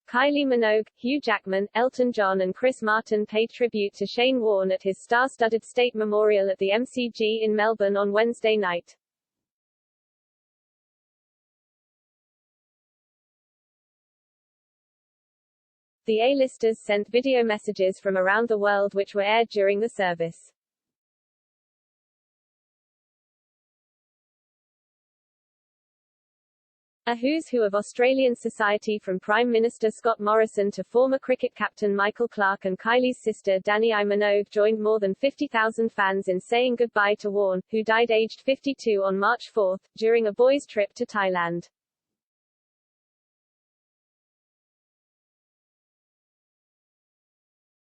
Kylie Minogue, Hugh Jackman, Elton John and Chris Martin paid tribute to Shane Warne at his star-studded State Memorial at the MCG in Melbourne on Wednesday night. The A-listers sent video messages from around the world which were aired during the service. A who's who of Australian society, from Prime Minister Scott Morrison to former cricket captain Michael Clarke and Kylie's sister Danny Minogue, joined more than 50,000 fans in saying goodbye to Warne, who died aged 52 on March 4, during a boys' trip to Thailand.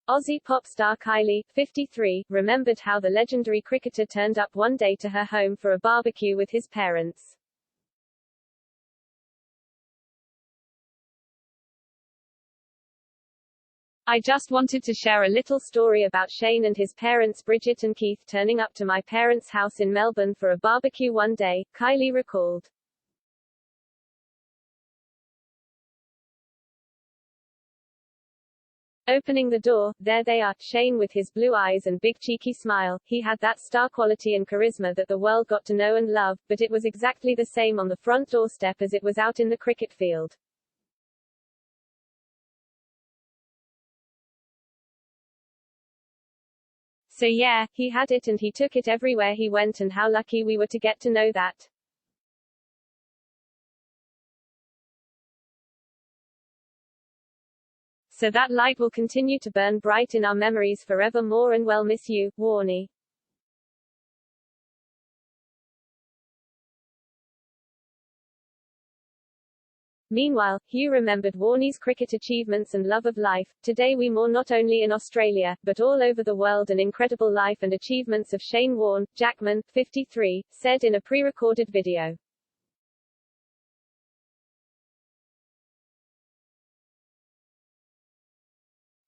Aussie pop star Kylie, 53, remembered how the legendary cricketer turned up one day to her home for a barbecue with his parents. I just wanted to share a little story about Shane and his parents Bridget and Keith turning up to my parents' house in Melbourne for a barbecue one day, Kylie recalled. Opening the door, there they are, Shane with his blue eyes and big cheeky smile. He had that star quality and charisma that the world got to know and love, but it was exactly the same on the front doorstep as it was out in the cricket field. So yeah, he had it and he took it everywhere he went, and how lucky we were to get to know that. So that light will continue to burn bright in our memories forevermore, and we'll miss you, Warne. Meanwhile, Hugh remembered Warne's cricket achievements and love of life. Today we mourn not only in Australia, but all over the world an incredible life and achievements of Shane Warne. Jackman, 53, said in a pre-recorded video.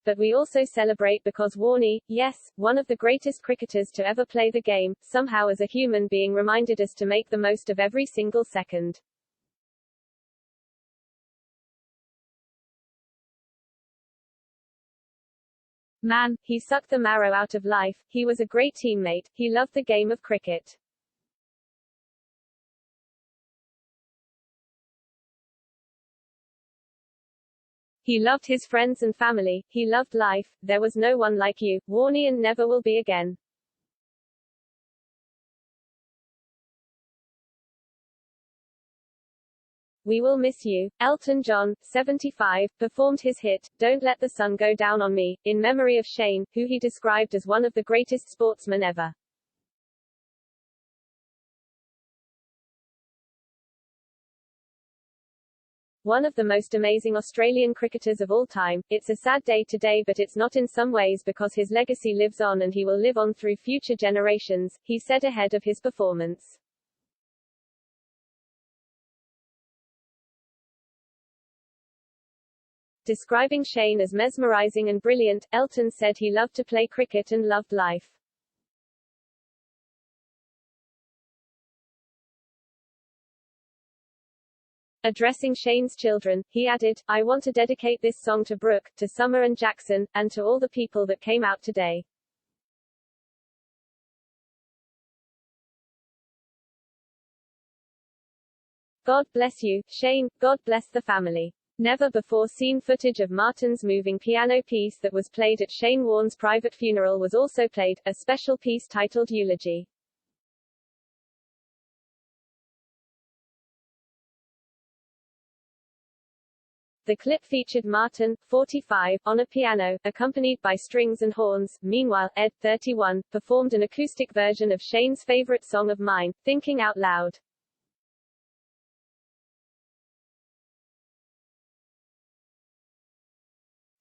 But we also celebrate because Warne, yes, one of the greatest cricketers to ever play the game, somehow as a human being reminded us to make the most of every single second. Man, he sucked the marrow out of life, he was a great teammate, he loved the game of cricket. He loved his friends and family, he loved life, there was no one like you, Warne, and never will be again. We will miss you. Elton John, 75, performed his hit, Don't Let the Sun Go Down on Me, in memory of Shane, who he described as one of the greatest sportsmen ever. One of the most amazing Australian cricketers of all time. It's a sad day today, but it's not in some ways, because his legacy lives on and he will live on through future generations, he said ahead of his performance. Describing Shane as mesmerizing and brilliant, Elton said he loved to play cricket and loved life. Addressing Shane's children, he added, I want to dedicate this song to Brooke, to Summer and Jackson, and to all the people that came out today. God bless you, Shane, God bless the family. Never-before-seen footage of Martin's moving piano piece that was played at Shane Warne's private funeral was also played, a special piece titled Eulogy. The clip featured Martin, 45, on a piano, accompanied by strings and horns. Meanwhile, Ed, 31, performed an acoustic version of Shane's favorite song of mine, Thinking Out Loud.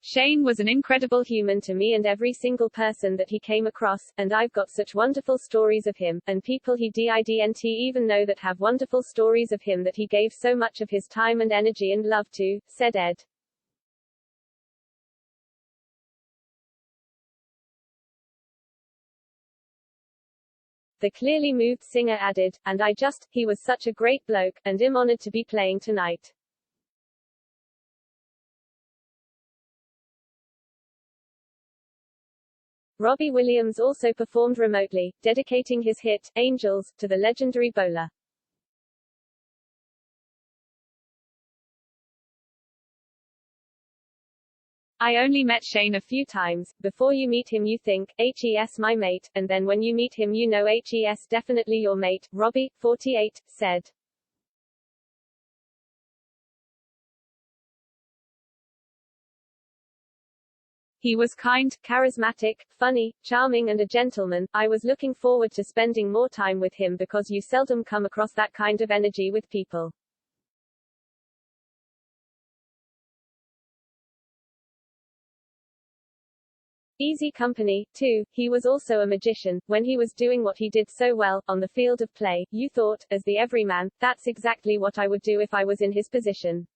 Shane was an incredible human to me and every single person that he came across, and I've got such wonderful stories of him, and people he didn't even know that have wonderful stories of him that he gave so much of his time and energy and love to, said Ed. The clearly moved singer added, and he was such a great bloke, and I'm honored to be playing tonight. Robbie Williams also performed remotely, dedicating his hit, Angels, to the legendary bowler. I only met Shane a few times. Before you meet him you think, HES my mate, and then when you meet him you know HES definitely your mate, Robbie, 48, said. He was kind, charismatic, funny, charming and a gentleman. I was looking forward to spending more time with him because you seldom come across that kind of energy with people. Easy company, too. He was also a magician. When he was doing what he did so well, on the field of play, you thought, as the everyman, that's exactly what I would do if I was in his position.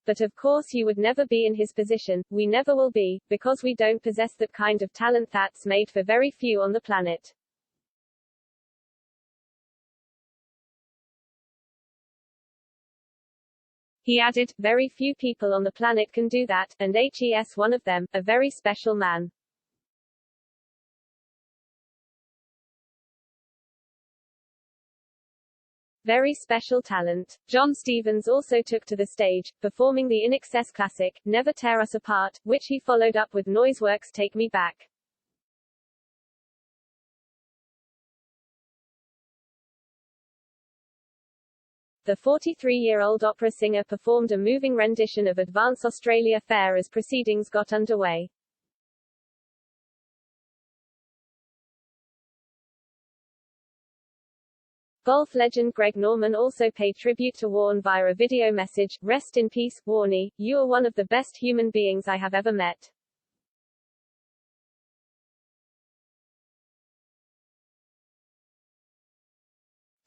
But of course you would never be in his position, we never will be, because we don't possess that kind of talent that's made for very few on the planet. He added, very few people on the planet can do that, and HES one of them, a very special man. Very special talent. John Stevens also took to the stage, performing the INXS classic, Never Tear Us Apart, which he followed up with Noiseworks' Take Me Back. The 43-year-old opera singer performed a moving rendition of Advance Australia Fair as proceedings got underway. Golf legend Greg Norman also paid tribute to Warne via a video message. Rest in peace, Warnie. You are one of the best human beings I have ever met.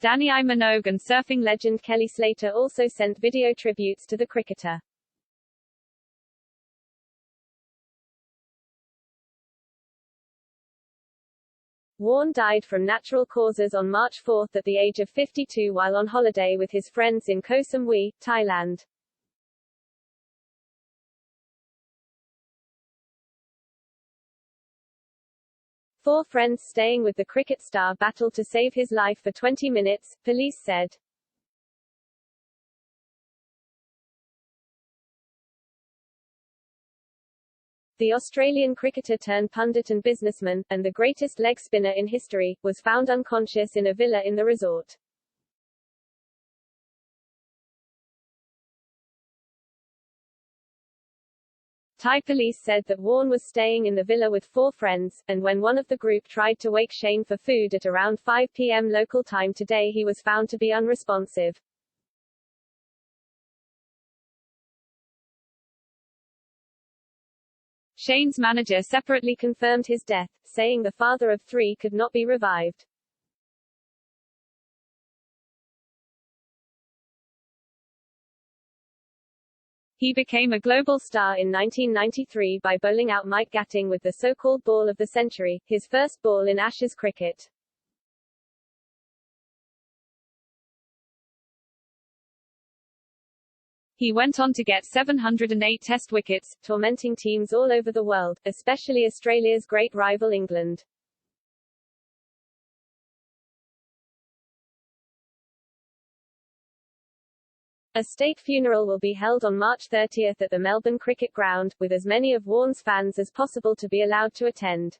Kylie Minogue and surfing legend Kelly Slater also sent video tributes to the cricketer. Warne died from natural causes on March 4 at the age of 52 while on holiday with his friends in Koh Samui, Thailand. Four friends staying with the cricket star battled to save his life for 20 minutes, police said. The Australian cricketer turned pundit and businessman, and the greatest leg spinner in history, was found unconscious in a villa in the resort. Thai police said that Warne was staying in the villa with four friends, and when one of the group tried to wake Shane for food at around 5 p.m. local time today he was found to be unresponsive. Shane's manager separately confirmed his death, saying the father of three could not be revived. He became a global star in 1993 by bowling out Mike Gatting with the so-called ball of the century, his first ball in Ashes cricket. He went on to get 708 Test wickets, tormenting teams all over the world, especially Australia's great rival England. A state funeral will be held on March 30 at the Melbourne Cricket Ground, with as many of Warne's fans as possible to be allowed to attend.